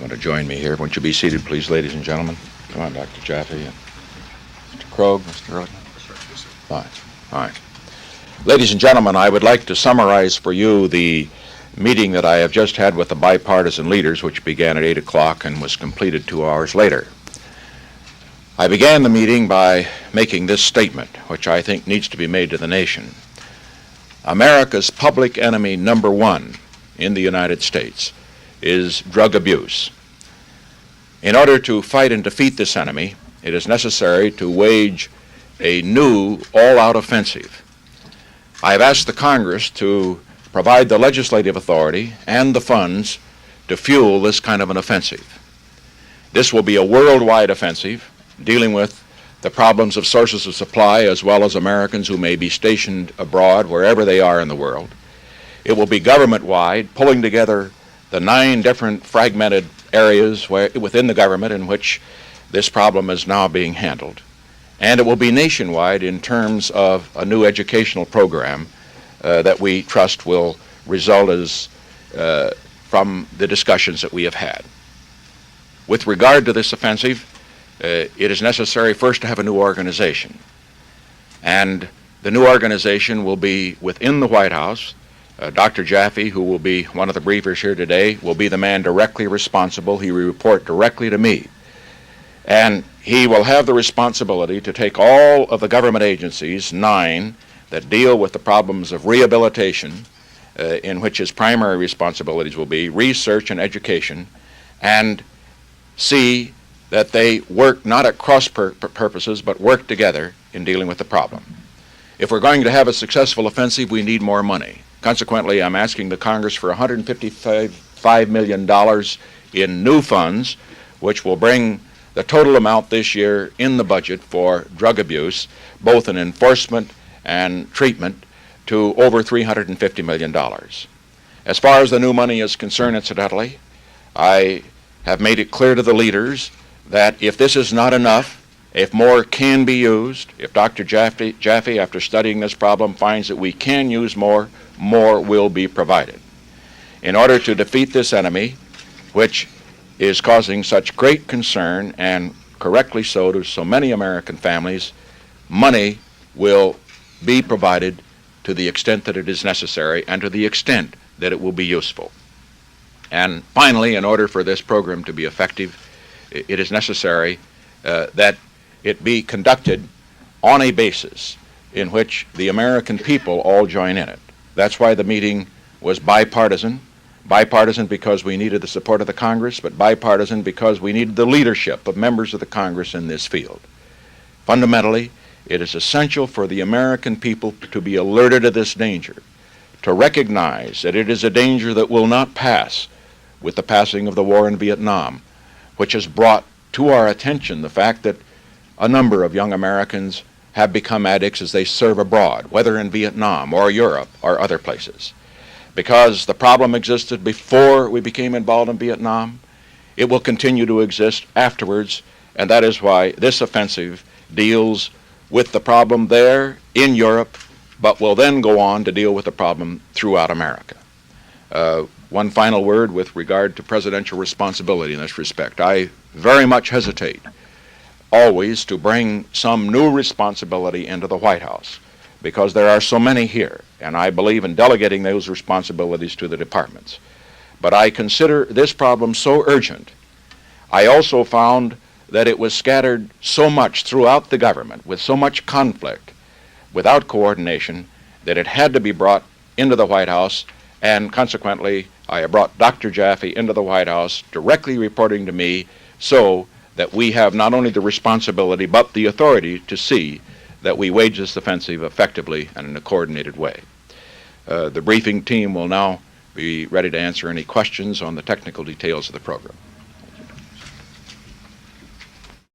going to join me here. Won't you be seated, please, ladies and gentlemen? Come on, Dr. Jaffe and Mr. Krogh, Mr. Ehrlichman. Fine. All right. Ladies and gentlemen, I would like to summarize for you the meeting that I have just had with the bipartisan leaders, which began at 8 o'clock and was completed 2 hours later. I began the meeting by making this statement, which I think needs to be made to the nation. America's public enemy number one in the United States is drug abuse. In order to fight and defeat this enemy, it is necessary to wage a new all-out offensive. I have asked the Congress to provide the legislative authority and the funds to fuel this kind of an offensive. This will be a worldwide offensive dealing with the problems of sources of supply as well as Americans who may be stationed abroad wherever they are in the world. It will be government-wide, pulling together the 9 different fragmented areas within the government in which this problem is now being handled. And it will be nationwide in terms of a new educational program that we trust will result from the discussions that we have had. With regard to this offensive, it is necessary first to have a new organization. And the new organization will be within the White House. Dr. Jaffe, who will be one of the briefers here today, will be the man directly responsible. He will report directly to me. And he will have the responsibility to take all of the government agencies, 9, that deal with the problems of rehabilitation, in which his primary responsibilities will be research and education, and see that they work not at cross purposes, but work together in dealing with the problem. If we're going to have a successful offensive, we need more money. Consequently, I'm asking the Congress for $155 million in new funds, which will bring the total amount this year in the budget for drug abuse, both in enforcement and treatment, to over $350 million. As far as the new money is concerned, incidentally, I have made it clear to the leaders that if this is not enough, if more can be used, if Dr. Jaffe, after studying this problem, finds that we can use more, more will be provided. In order to defeat this enemy, which is causing such great concern, and correctly so, to so many American families, money will be provided to the extent that it is necessary and to the extent that it will be useful. And finally, in order for this program to be effective, it is necessary that it be conducted on a basis in which the American people all join in it. That's why the meeting was bipartisan. Bipartisan because we needed the support of the Congress, but bipartisan because we needed the leadership of members of the Congress in this field. Fundamentally, it is essential for the American people to be alerted to this danger, to recognize that it is a danger that will not pass with the passing of the war in Vietnam, which has brought to our attention the fact that a number of young Americans have become addicts as they serve abroad, whether in Vietnam or Europe or other places. Because the problem existed before we became involved in Vietnam, it will continue to exist afterwards, and that is why this offensive deals with the problem there in Europe, but will then go on to deal with the problem throughout America. One final word with regard to presidential responsibility in this respect. I very much hesitate always to bring some new responsibility into the White House, because there are so many here, and I believe in delegating those responsibilities to the departments. But I consider this problem so urgent. I also found that it was scattered so much throughout the government, with so much conflict, without coordination, that it had to be brought into the White House, and consequently, I have brought Dr. Jaffe into the White House, directly reporting to me, so that we have not only the responsibility, but the authority to see that we wage this offensive effectively and in a coordinated way. The briefing team will now be ready to answer any questions on the technical details of the program.